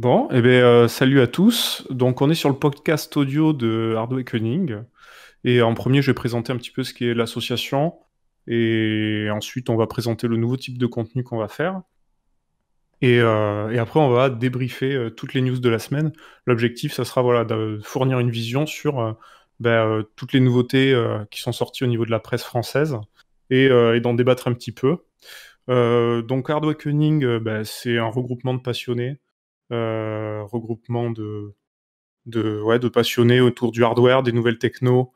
Bon, salut à tous. Donc, on est sur le podcast audio de Hard Awakening. Et en premier, je vais présenter un petit peu ce qu'est l'association. Et ensuite, on va présenter le nouveau type de contenu qu'on va faire. Et après, on va débriefer toutes les news de la semaine. L'objectif, ça sera voilà, de fournir une vision sur toutes les nouveautés qui sont sorties au niveau de la presse française et d'en débattre un petit peu. Donc, Hard Awakening, c'est un regroupement de passionnés. Regroupement de passionnés autour du hardware, des nouvelles techno,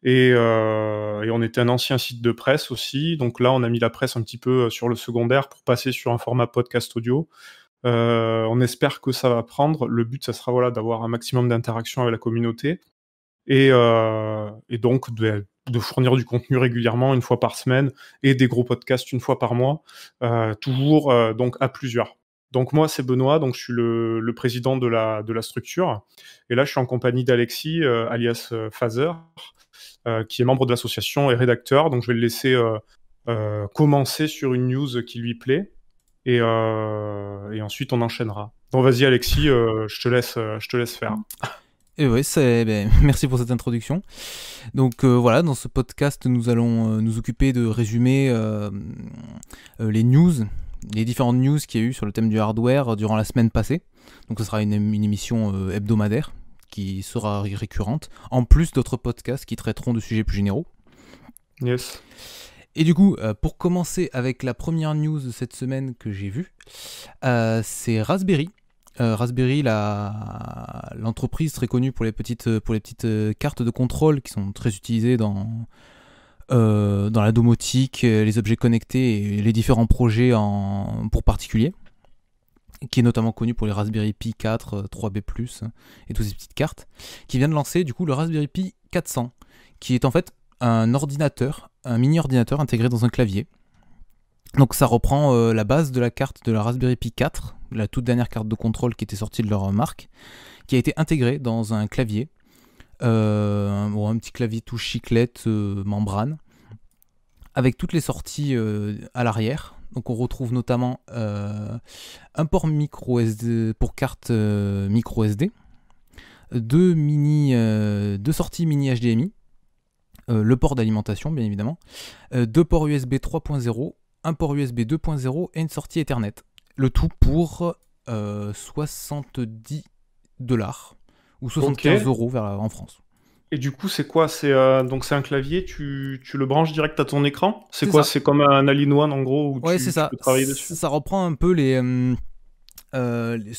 et on était un ancien site de presse aussi, donc là on a mis la presse un petit peu sur le secondaire pour passer sur un format podcast audio. On espère que ça va prendre. Le but, ça sera voilà, d'avoir un maximum d'interaction avec la communauté, et donc de fournir du contenu régulièrement, une fois par semaine, et des gros podcasts une fois par mois, toujours donc à plusieurs. Donc moi, c'est Benoît, donc je suis le président de la structure. Et là, je suis en compagnie d'Alexis, alias Phaser, qui est membre de l'association et rédacteur. Donc je vais le laisser commencer sur une news qui lui plaît. Et ensuite, on enchaînera. Bon, vas-y Alexis, je te laisse faire. Et ouais, merci pour cette introduction. Donc voilà, dans ce podcast, nous allons nous occuper de résumer les news, les différentes news qu'il y a eu sur le thème du hardware durant la semaine passée. Donc ce sera une émission hebdomadaire qui sera récurrente, en plus d'autres podcasts qui traiteront de sujets plus généraux. Yes. Et du coup, pour commencer avec la première news de cette semaine que j'ai vue, c'est Raspberry. Raspberry, l'entreprise très connue pour les petites cartes de contrôle qui sont très utilisées dans la domotique, les objets connectés et les différents projets pour particuliers, qui est notamment connue pour les Raspberry Pi 4, 3B+, et toutes ces petites cartes, qui vient de lancer du coup le Raspberry Pi 400, qui est en fait un mini-ordinateur intégré dans un clavier. Donc ça reprend la base de la carte de la Raspberry Pi 4, la toute dernière carte de contrôle qui était sortie de leur marque, qui a été intégrée dans un clavier, un petit clavier tout chiclette, membrane, avec toutes les sorties à l'arrière. Donc on retrouve notamment un port micro SD pour carte micro SD, deux sorties mini HDMI, le port d'alimentation bien évidemment, deux ports USB 3.0, un port USB 2.0 et une sortie Ethernet. Le tout pour 70$ ou 75 € en France. Et du coup, c'est quoi? Donc c'est un clavier, tu le branches direct à ton écran? C'est quoi? Ça. C'est comme un all-in-one en gros où ouais, tu c'est ça. peux travailler dessus? Ça reprend un peu ce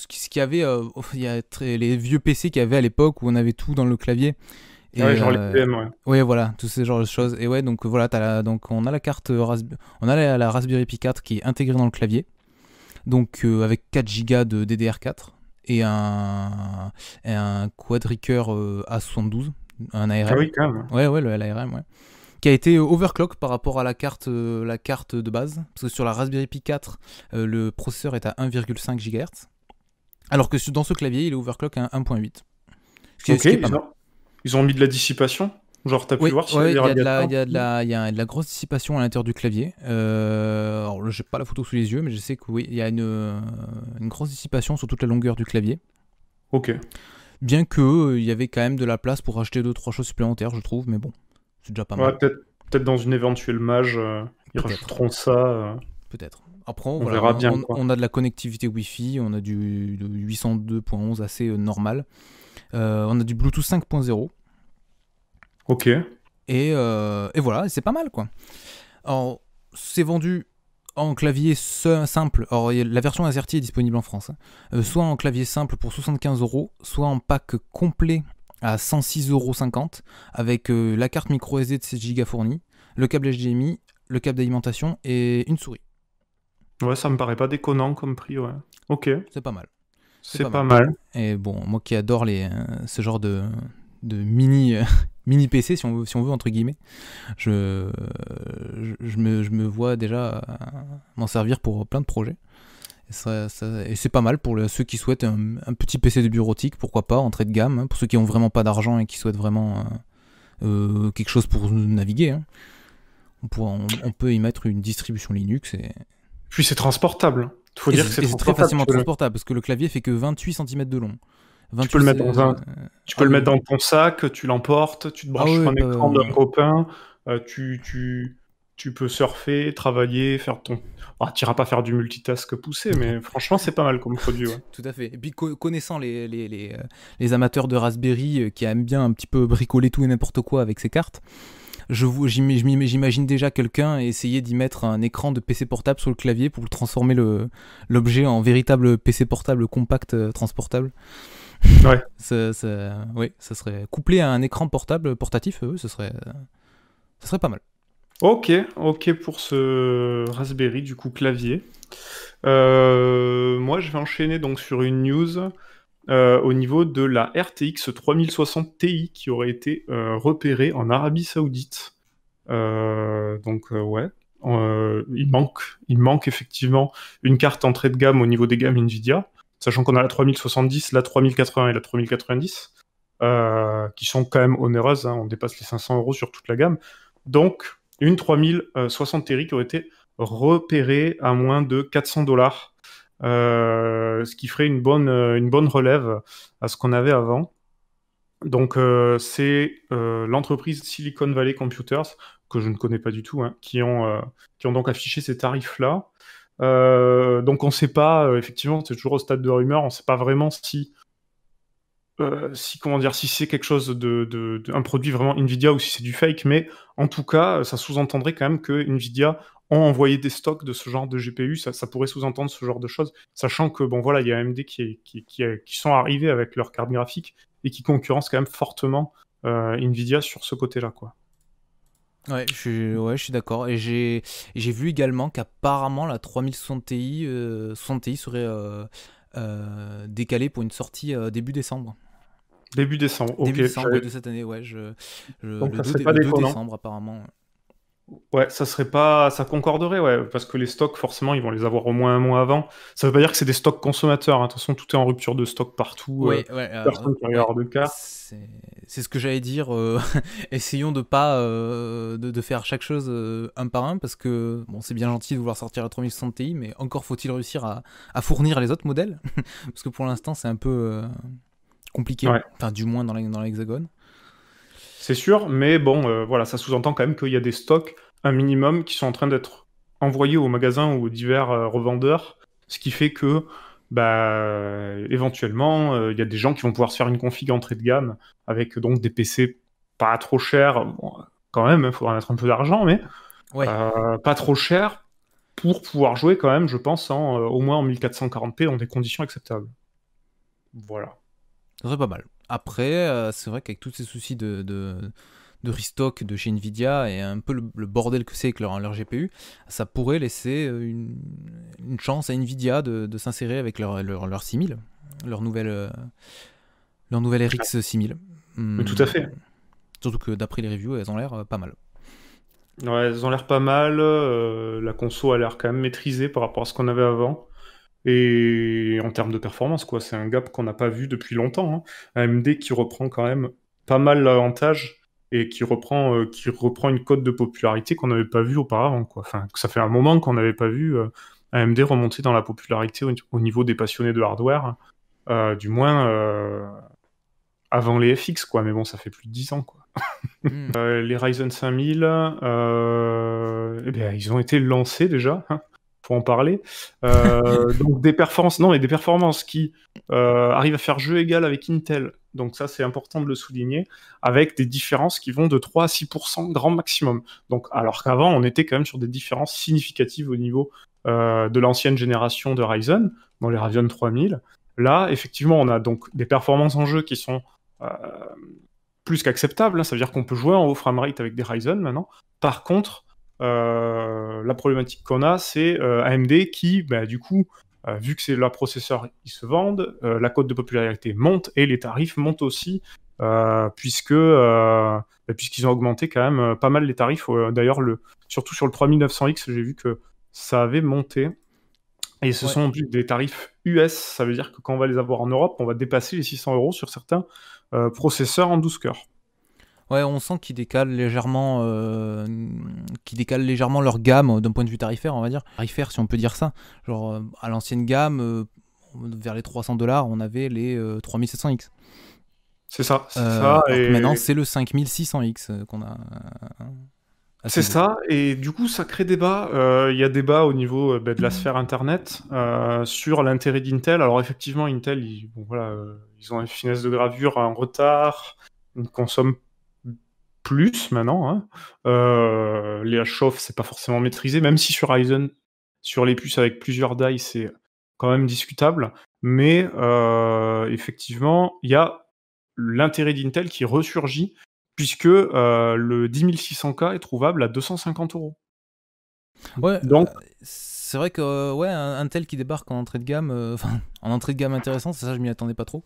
qu'il y avait, les vieux PC qu'il y avait à l'époque où on avait tout dans le clavier. Et ouais, genre les PM, ouais. Ouais, voilà, tous ces genres de choses. Et ouais, donc voilà, donc on a la carte on a la Raspberry Pi 4 qui est intégrée dans le clavier. Donc avec 4 Go de DDR4 et un quad-cœur A72, un ARM. Ah oui, quand même. Ouais, l'ARM, ouais. Qui a été overclock par rapport à la carte de base. Parce que sur la Raspberry Pi 4, le processeur est à 1,5 GHz. Alors que dans ce clavier, il est overclock à 1.8. Ils ont mis de la dissipation? Genre, t'as pu voir s'il y a des radiateurs? Il y a de la grosse dissipation à l'intérieur du clavier. Alors, j'ai pas la photo sous les yeux, mais je sais que oui, il y a une grosse dissipation sur toute la longueur du clavier. Ok. Bien que il y avait quand même de la place pour acheter 2-3 choses supplémentaires, je trouve, mais bon, c'est déjà pas mal. Ouais, peut-être dans une éventuelle mage, ils rajouteront ça. Peut-être. Après, on verra bien. On a de la connectivité Wi-Fi, on a du 802.11 assez normal. On a du Bluetooth 5.0. Ok. Et voilà, c'est pas mal quoi. Alors, c'est vendu en clavier simple. Alors, la version AZERTY est disponible en France. Soit en clavier simple pour 75 €, soit en pack complet à 106,50 € avec la carte micro SD de 16 Go fournie, le câble HDMI, le câble d'alimentation et une souris. Ouais, ça me paraît pas déconnant comme prix, ouais. Ok. C'est pas mal. C'est pas mal. Et bon, moi qui adore ce genre de mini PC, si on veut, entre guillemets, je me vois déjà m'en servir pour plein de projets. Et c'est pas mal pour ceux qui souhaitent un petit PC de bureautique, pourquoi pas, entrée de gamme, hein, pour ceux qui ont vraiment pas d'argent et qui souhaitent vraiment quelque chose pour naviguer. Hein. On peut y mettre une distribution Linux. Puis c'est transportable. faut Et dire que c'est c'est très transportable. facilement transportable parce que le clavier fait que 28 cm de long. Tu peux le mettre dans un, tu peux Ah le oui, mettre dans ton sac, tu l'emportes, tu te ah branches sur oui, un écran d'un copain, tu peux surfer, travailler, faire ton. Ah, t'iras pas faire du multitask poussé, mais franchement, c'est pas mal comme produit, ouais. tout à fait. Et puis connaissant les amateurs de Raspberry qui aiment bien un petit peu bricoler tout et n'importe quoi avec ces cartes, j'imagine déjà quelqu'un essayer d'y mettre un écran de PC portable sur le clavier pour transformer l'objet en véritable PC portable compact transportable. Ouais. Oui, ça serait couplé à un écran portable portatif, ça serait pas mal. Ok pour ce Raspberry, du coup, clavier. Moi, je vais enchaîner donc sur une news au niveau de la RTX 3060 Ti qui aurait été repérée en Arabie Saoudite. Ouais, il manque effectivement une carte entrée de gamme au niveau des gammes Nvidia, sachant qu'on a la 3070, la 3080 et la 3090, qui sont quand même onéreuses, hein, on dépasse les 500 € sur toute la gamme. Donc, une 3060 Ti qui aurait été repérée à moins de 400 $, ce qui ferait une bonne relève à ce qu'on avait avant. Donc, c'est l'entreprise Silicon Valley Computers, que je ne connais pas du tout, hein, qui ont donc affiché ces tarifs-là. Donc, on ne sait pas, effectivement, c'est toujours au stade de rumeur, on ne sait pas vraiment si c'est quelque chose un produit vraiment Nvidia ou si c'est du fake, mais en tout cas, ça sous-entendrait quand même que Nvidia ont envoyé des stocks de ce genre de GPU, ça pourrait sous-entendre ce genre de choses, sachant que, bon voilà, il y a AMD qui sont arrivés avec leurs cartes graphiques et qui concurrencent quand même fortement Nvidia sur ce côté-là, quoi. Ouais, je suis d'accord. Et j'ai vu également qu'apparemment la 3060 Ti, 60 Ti serait décalée pour une sortie début décembre. Début décembre, ok. Début décembre de cette année, ouais. Donc Le ça 2, serait pas le 2 déconnant. décembre apparemment. Ouais, ça concorderait, ouais, parce que les stocks, forcément, ils vont les avoir au moins un mois avant. Ça veut pas dire que c'est des stocks consommateurs, hein. De toute façon, tout est en rupture de stock partout, Ouais, personne qui ouais. regarde de carte. C'est ce que j'allais dire. Essayons de pas de faire chaque chose un par un parce que bon, c'est bien gentil de vouloir sortir la 3060 Ti, mais encore faut-il réussir à fournir les autres modèles parce que pour l'instant c'est un peu compliqué. Ouais. Enfin, du moins dans l'hexagone. C'est sûr, mais bon, voilà, ça sous-entend quand même qu'il y a des stocks, un minimum, qui sont en train d'être envoyés aux magasins ou aux divers revendeurs, ce qui fait que, bah, éventuellement, il y a des gens qui vont pouvoir se faire une config entrée de gamme avec donc des PC pas trop chers, bon, quand même, il faudra mettre un peu d'argent, mais Ouais, pas trop chers pour pouvoir jouer quand même, je pense, au moins en 1440p dans des conditions acceptables. Voilà. ça serait pas mal. Après, c'est vrai qu'avec tous ces soucis de restock de chez Nvidia et un peu le bordel que c'est avec leur GPU, ça pourrait laisser une chance à Nvidia de s'insérer avec leur 6000, leur nouvelle RX 6000. Mais tout à fait. Surtout que d'après les reviews, elles ont l'air pas mal. Ouais, elles ont l'air pas mal. La conso a l'air quand même maîtrisée par rapport à ce qu'on avait avant. Et en termes de performance, quoi, c'est un gap qu'on n'a pas vu depuis longtemps, hein. AMD qui reprend quand même pas mal l'avantage et qui reprend une cote de popularité qu'on n'avait pas vue auparavant, quoi. Enfin, ça fait un moment qu'on n'avait pas vu AMD remonter dans la popularité au niveau des passionnés de hardware, du moins avant les FX, quoi. Mais bon, ça fait plus de 10 ans, quoi. Les Ryzen 5000, eh bien, ils ont été lancés déjà, hein, faut en parler. Donc des performances qui arrivent à faire jeu égal avec Intel. Donc ça, c'est important de le souligner, avec des différences qui vont de 3 à 6% grand maximum. Donc, alors qu'avant, on était quand même sur des différences significatives au niveau de l'ancienne génération de Ryzen, dans les Radeon 3000. Là, effectivement, on a donc des performances en jeu qui sont euh, plus qu'acceptable, hein, ça veut dire qu'on peut jouer en haut framerate avec des Ryzen maintenant. Par contre, la problématique qu'on a, c'est AMD qui, bah, du coup, vu que c'est leur processeur, ils se vendent, la cote de popularité monte et les tarifs montent aussi, puisqu'ils ont augmenté quand même pas mal les tarifs. D'ailleurs, surtout sur le 3900X, j'ai vu que ça avait monté. Et ce sont des tarifs US, ça veut dire que quand on va les avoir en Europe, on va dépasser les 600 € sur certains processeurs en 12 cœurs. Ouais, on sent qu'ils décalent légèrement leur gamme d'un point de vue tarifaire, on va dire. Tarifaire, si on peut dire ça. Genre, à l'ancienne gamme, vers les $300, on avait les 3700X. C'est ça, c'est ça. Alors que maintenant, Et c'est le 5600X qu'on a à ce c'est niveau. ça, et du coup, ça crée débat. Il y a débat au niveau de la sphère Internet sur l'intérêt d'Intel. Alors effectivement, Intel, bon, voilà, ils ont une finesse de gravure en retard, ils consomment plus maintenant. Hein. Les chauffe, c'est pas forcément maîtrisé, même si sur Ryzen, sur les puces avec plusieurs die, c'est quand même discutable. Mais effectivement, il y a l'intérêt d'Intel qui ressurgit puisque le 10600K est trouvable à 250 €. Ouais, Donc, c'est vrai que ouais, un tel qui débarque en entrée de gamme, enfin, en entrée de gamme intéressante, c'est ça, je m'y attendais pas trop.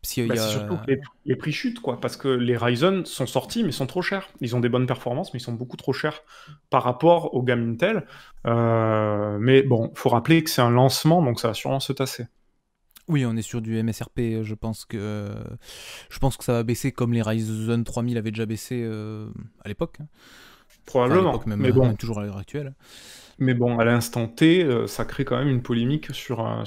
Parce qu'il y c'est surtout a... que les prix chutent, quoi, parce que les Ryzen sont sortis, mais sont trop chers. Ils ont des bonnes performances, mais ils sont beaucoup trop chers par rapport aux gammes Intel. Mais bon, faut rappeler que c'est un lancement, donc ça va sûrement se tasser. Oui, on est sur du MSRP, je pense que ça va baisser comme les Ryzen 3000 avaient déjà baissé à l'époque. Hein. Enfin, à l'époque, Probablement. même, Mais bon, même toujours à l'heure actuelle. à l'instant T, ça crée quand même une polémique sur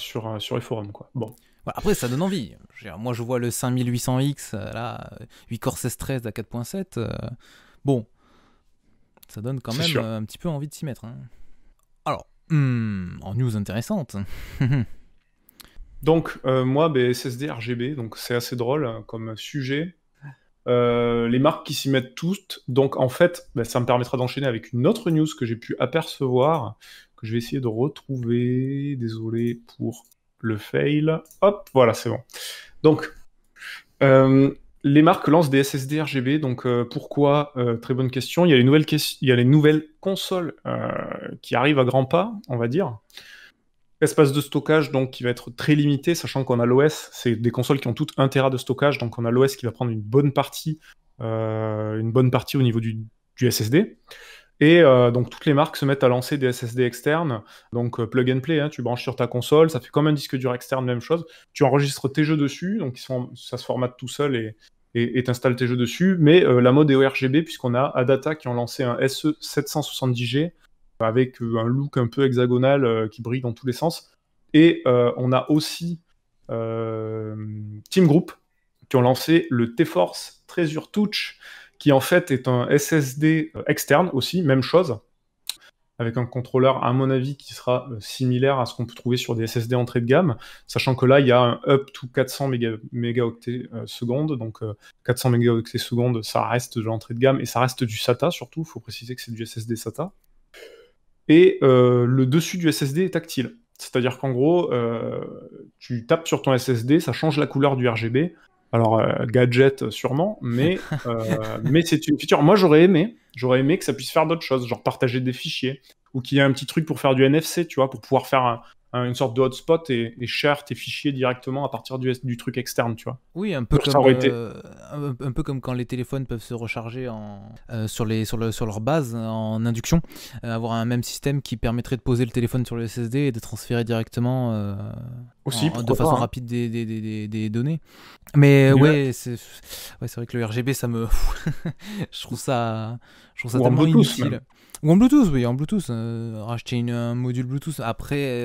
les forums, quoi. Bon, Voilà, après, ça donne envie. Je veux dire, moi, je vois le 5800X, là, 8 Core 16-13 à 4.7. Bon, ça donne quand c'est même sûr. un petit peu envie de s'y mettre. Hein. Alors, en news intéressante. Donc, moi, SSD RGB, donc c'est assez drôle comme sujet. Les marques qui s'y mettent toutes. Donc, en fait, ça me permettra d'enchaîner avec une autre news que j'ai pu apercevoir, que je vais essayer de retrouver. Désolé pour le fail. Hop, voilà, c'est bon. Donc, euh, les marques lancent des SSD RGB. Donc, pourquoi Très bonne question. Il y a les nouvelles consoles qui arrivent à grands pas, on va dire. Espace de stockage donc qui va être très limité, sachant qu'on a l'OS, c'est des consoles qui ont toutes 1 Tera de stockage, donc on a l'OS qui va prendre une bonne partie au niveau du SSD. Et donc toutes les marques se mettent à lancer des SSD externes, donc plug and play, hein, tu branches sur ta console, ça fait comme un disque dur externe, même chose. Tu enregistres tes jeux dessus, donc ça se formate tout seul et t'installes tes jeux dessus. Mais la mode est au RGB, puisqu'on a Adata qui ont lancé un SE 770G avec un look un peu hexagonal qui brille dans tous les sens. Et on a aussi Team Group qui ont lancé le T-Force Treasure Touch, qui en fait est un SSD externe aussi, même chose, avec un contrôleur, à mon avis, qui sera similaire à ce qu'on peut trouver sur des SSD entrée de gamme, sachant que là, il y a un up to 400 mégaoctets secondes, donc 400 mégaoctets secondes, ça reste de l'entrée de gamme, et ça reste du SATA surtout, il faut préciser que c'est du SSD SATA. Et le dessus du SSD est tactile. C'est-à-dire qu'en gros, tu tapes sur ton SSD, ça change la couleur du RGB. Alors, gadget sûrement, mais c'est une feature. Moi, j'aurais aimé que ça puisse faire d'autres choses, genre partager des fichiers, ou qu'il y ait un petit truc pour faire du NFC, tu vois, pour pouvoir faire une sorte de hotspot et share tes fichiers directement à partir du truc externe, tu vois. Oui, Ça aurait été. un peu comme quand les téléphones peuvent se recharger sur leur base en induction, avoir un même système qui permettrait de poser le téléphone sur le SSD et de transférer directement Aussi, de pourquoi pas, façon hein. rapide des données. Mais Mais ouais, c'est vrai que le RGB, ça me, je trouve ça ou en tellement Bluetooth même. inutile. Ou en Bluetooth, oui, en Bluetooth. Racheter un module Bluetooth. Après,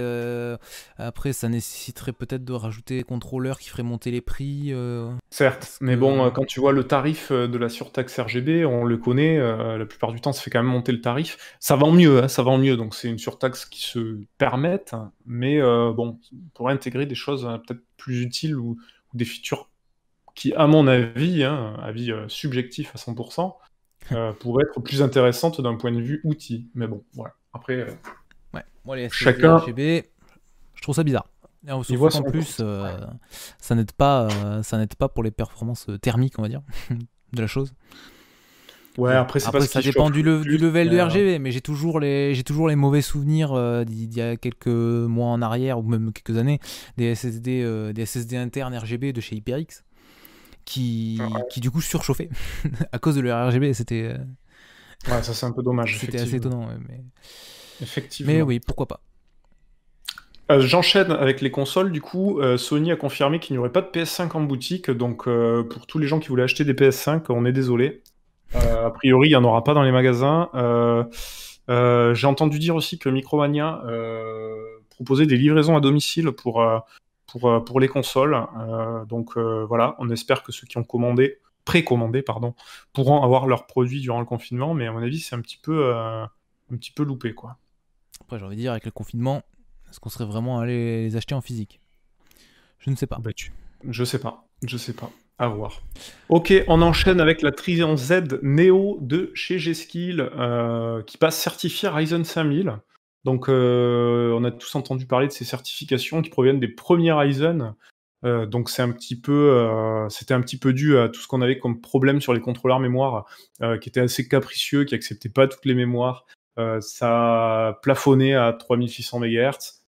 ça nécessiterait peut-être de rajouter des contrôleurs qui feraient monter les prix. Certes, Parce mais bon, que... quand tu vois le tarif de la surtaxe RGB, on le connaît, la plupart du temps, ça fait quand même monter le tarif. Ça va en mieux, hein, ça va en mieux, donc c'est une surtaxe qui se permette, mais bon, on pourrait intégrer des choses peut-être plus utiles ou des features qui, à mon avis, hein, avis subjectif à 100%, pourraient être plus intéressantes d'un point de vue outil. Mais bon, voilà. Après, Ouais, moi les SSD chacun RGB, je trouve ça bizarre. Et y surtout voit qu'en son plus, compte. ça n'aide pas pour les performances thermiques, on va dire, de la chose. Ouais, Bon, après, c'est pas après ce ça qui dépend chauffe du, le du plus, level mais de RGB, mais j'ai toujours les mauvais souvenirs d'il y a quelques mois en arrière, ou même quelques années, des SSD internes RGB de chez HyperX, qui du coup surchauffaient à cause de leur RGB. ouais, ça c'est un peu dommage, C'était assez effectivement. étonnant, ouais, mais Effectivement. oui, pourquoi pas. J'enchaîne avec les consoles. Du coup, Sony a confirmé qu'il n'y aurait pas de PS5 en boutique. Donc, pour tous les gens qui voulaient acheter des PS5, on est désolé. A priori, il n'y en aura pas dans les magasins. J'ai entendu dire aussi que Micromania proposait des livraisons à domicile pour les consoles. Donc voilà, on espère que ceux qui ont précommandé, pardon, pourront avoir leurs produits durant le confinement, mais à mon avis, c'est un petit peu loupé, quoi. Après, j'ai envie de dire, avec le confinement, est-ce qu'on serait vraiment allé les acheter en physique? Je ne sais pas. Je sais pas. À voir. Ok, on enchaîne avec la Trident Z Neo de chez G-Skill qui passe certifié Ryzen 5000. Donc on a tous entendu parler de ces certifications qui proviennent des premiers Ryzen. Donc c'était un petit peu dû à tout ce qu'on avait comme problème sur les contrôleurs mémoire qui étaient assez capricieux, qui acceptaient pas toutes les mémoires. Ça plafonnait à 3600 MHz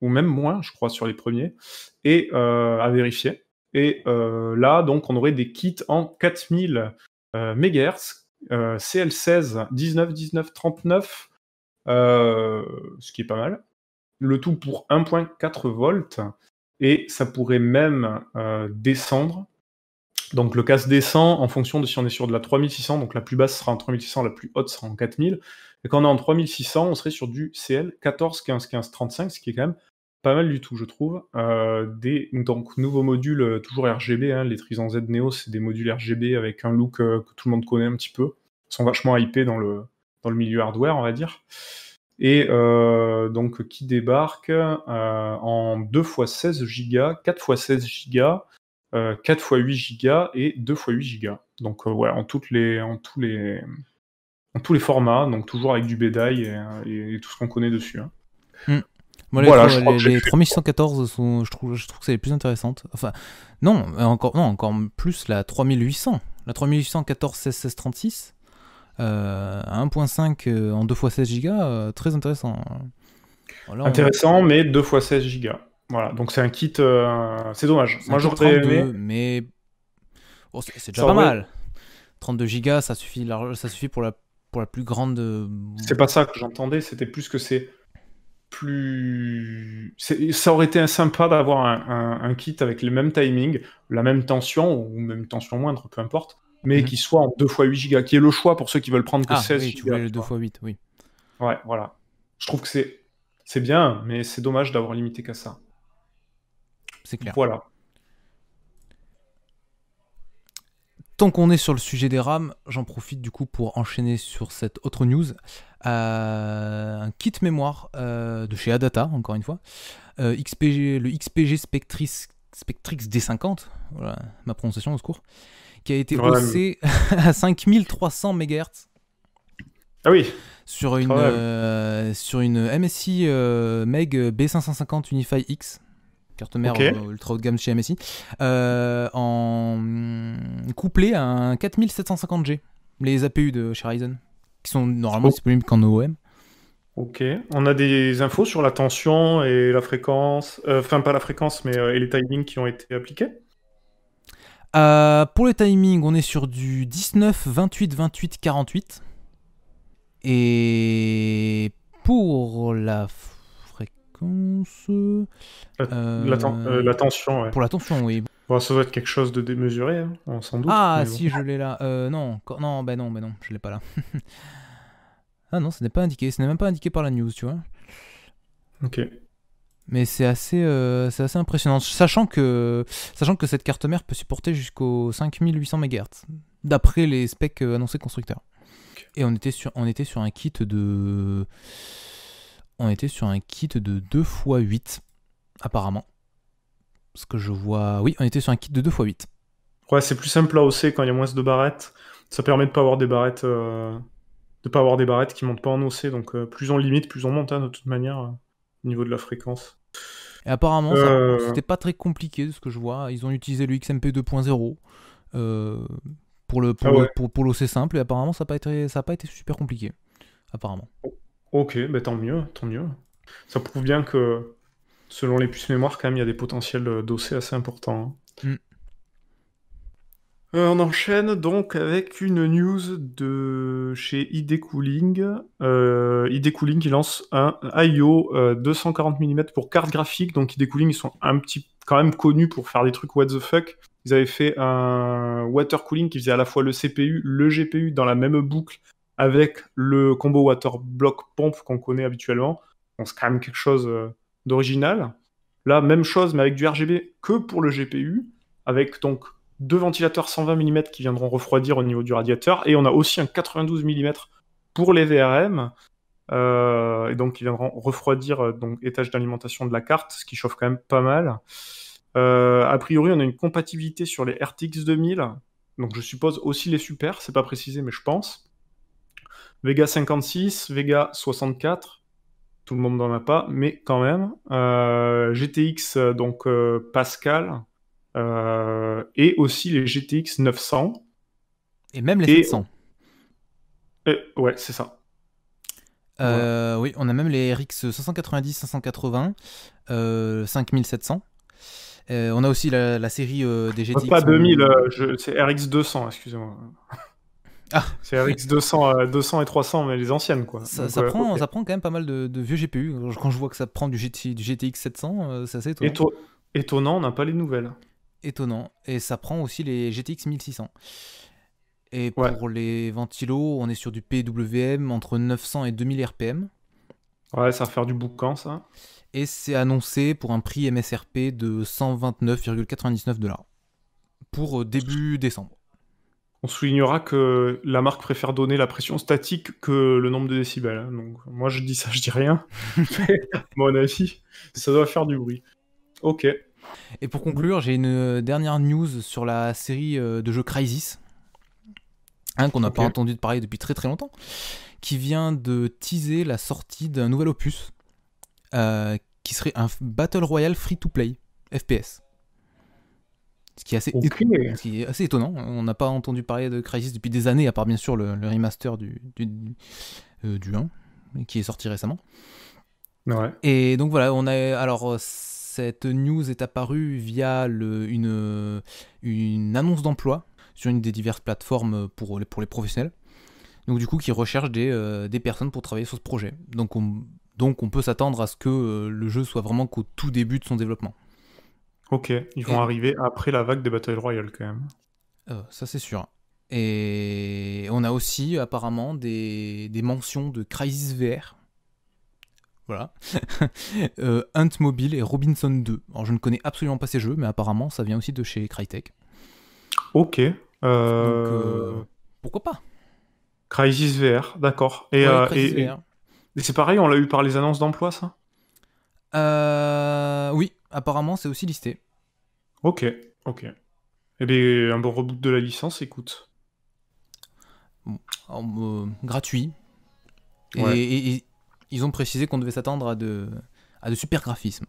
ou même moins, je crois, sur les premiers, et à vérifier. Et là, donc, on aurait des kits en 4000 MHz, CL16 19 19 39, ce qui est pas mal. Le tout pour 1.4 volts, et ça pourrait même descendre. Donc le casse descend en fonction de si on est sur de la 3600, donc la plus basse sera en 3600, la plus haute sera en 4000. Et quand on est en 3600, on serait sur du CL 14 15 15 35, ce qui est quand même pas mal du tout, je trouve. Donc nouveaux modules, toujours RGB, hein, les Trident Z Neo, c'est des modules RGB avec un look que tout le monde connaît un petit peu. Ils sont vachement hypés dans le milieu hardware, on va dire. Et donc qui débarque en 2x16 Go, 4x16 Go, 4x8 Go et 2x8 Go. Donc ouais, en tous les formats, donc toujours avec du BDI et tout ce qu'on connaît dessus. Hein. Moi, voilà, les 3614 sont, je trouve que c'est les plus intéressantes. Enfin, non, encore plus la 3800. La 3800 14 16 16 36 à 1.5 en 2x16 Go, très intéressant. Voilà, intéressant, mais 2x16 Go. Voilà, donc c'est un kit, c'est dommage. Moi j'aurais aimé, mais oh, c'est déjà pas mal. 32 Go, ça suffit pour la plus grande. C'est pas ça que j'entendais, c'était plus que c'est plus. Ça aurait été sympa d'avoir un kit avec les mêmes timings, la même tension, ou même tension moindre, peu importe, mais qui soit en 2x8 Go, qui est le choix pour ceux qui veulent prendre que 16 oui, tu voulais le 2x8, oui. Ouais, voilà. Je trouve que c'est bien, mais c'est dommage d'avoir limité qu'à ça. C'est clair. Voilà. Tant qu'on est sur le sujet des RAM, j'en profite du coup pour enchaîner sur cette autre news. Un kit mémoire de chez Adata, encore une fois. Le XPG Spectrix D50, voilà ma prononciation au secours, qui a été haussé à 5300 MHz. Ah oui. Sur une MSI Meg B550 Unify X. Carte mère ultra haut de gamme chez MSI, en couplé à un 4750G, les APU de chez Ryzen, qui sont normalement disponibles qu'en OEM. Ok, on a des infos sur la tension et la fréquence, enfin pas la fréquence, mais et les timings qui ont été appliqués. Pour les timings, on est sur du 19, 28, 28, 48. Et pour la la tension, ouais. Pour la tension, oui. Bon, ça doit être quelque chose de démesuré, hein, sans doute. Ah, si, je l'ai là. Non, je l'ai pas là. Ah non, ce n'est pas indiqué. Ce n'est même pas indiqué par la news, tu vois. Ok. Mais c'est assez impressionnant. Sachant que cette carte mère peut supporter jusqu'aux 5800 MHz, d'après les specs annoncés constructeurs. Okay. Et on était sur un kit de... On était sur un kit de 2x8, apparemment. Ce que je vois... Oui, on était sur un kit de 2x8. Ouais, c'est plus simple à hausser quand il y a moins de barrettes. Ça permet de pas avoir des barrettes... qui montent pas en OC. Donc plus on limite, plus on monte, hein, de toute manière, au niveau de la fréquence. Et apparemment, c'était pas très compliqué de ce que je vois. Ils ont utilisé le XMP 2.0 pour l'OC simple. Et apparemment, ça n'a pas été super compliqué. Apparemment. Ok, bah tant mieux. Ça prouve bien que selon les puces mémoire, quand même, il y a des potentiels d'OC assez importants. Hein. On enchaîne donc avec une news de chez ID Cooling. ID Cooling qui lance un IO 240 mm pour carte graphique. Donc ID Cooling, ils sont quand même connus pour faire des trucs what the fuck. Ils avaient fait un water cooling qui faisait à la fois le CPU, le GPU dans la même boucle avec le combo water block pompe qu'on connaît habituellement. Donc c'est quand même quelque chose d'original. Là, même chose, mais avec du RGB que pour le GPU, avec donc 2 ventilateurs 120 mm qui viendront refroidir au niveau du radiateur, et on a aussi un 92 mm pour les VRM, et donc qui viendront refroidir donc étage d'alimentation de la carte, ce qui chauffe quand même pas mal. A priori, on a une compatibilité sur les RTX 2000, donc je suppose aussi les super, c'est pas précisé, mais je pense. Vega 56, Vega 64, tout le monde n'en a pas, mais quand même. GTX, donc Pascal, et aussi les GTX 900. Et même les 700. Ouais, c'est ça. Voilà. Oui, on a même les RX 590, 580, 5700. On a aussi la série des GTX. Pas 2000, c'est RX 200, excusez-moi. Ah. C'est RX 200, 200 et 300, mais les anciennes, quoi. Ça prend quand même pas mal de vieux GPU. Quand je vois que ça prend du GTX 700, c'est assez étonnant. Étonnant, on n'a pas les nouvelles. Étonnant. Et ça prend aussi les GTX 1600. Et pour les ventilos, on est sur du PWM entre 900 et 2000 RPM. Ouais, ça va faire du boucan, ça. Et c'est annoncé pour un prix MSRP de 129,99$ pour début décembre. On soulignera que la marque préfère donner la pression statique que le nombre de décibels. Hein. Donc, moi, je dis ça, je dis rien. Mais, à mon avis, ça doit faire du bruit. Ok. Et pour conclure, j'ai une dernière news sur la série de jeux Crysis, qu'on n'a pas entendu parler depuis très très longtemps, qui vient de teaser la sortie d'un nouvel opus qui serait un Battle Royale free-to-play FPS. Ce qui est assez étonnant. On n'a pas entendu parler de Crysis depuis des années, à part bien sûr le remaster du 1, qui est sorti récemment. Ouais. Et donc voilà, cette news est apparue via une annonce d'emploi sur une des diverses plateformes pour les professionnels. Donc du coup, qui recherchent des personnes pour travailler sur ce projet. Donc on peut s'attendre à ce que le jeu soit vraiment qu'au tout début de son développement. Ok, ils vont arriver après la vague des Battle Royale quand même. Ça c'est sûr. Et on a aussi apparemment des mentions de Crysis VR. Voilà. Hunt Mobile et Robinson 2. Alors je ne connais absolument pas ces jeux, mais apparemment ça vient aussi de chez Crytek. Ok. Donc pourquoi pas? Crysis VR, d'accord. Et c'est pareil, on l'a eu par les annonces d'emploi, ça? Oui, apparemment c'est aussi listé. Ok. Eh bien, un bon reboot de la licence, écoute. Gratuit. Ouais. Et ils ont précisé qu'on devait s'attendre à de super graphismes.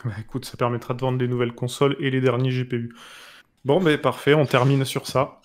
Bah, écoute, ça permettra de vendre les nouvelles consoles et les derniers GPU. Bon, ben parfait, on termine sur ça.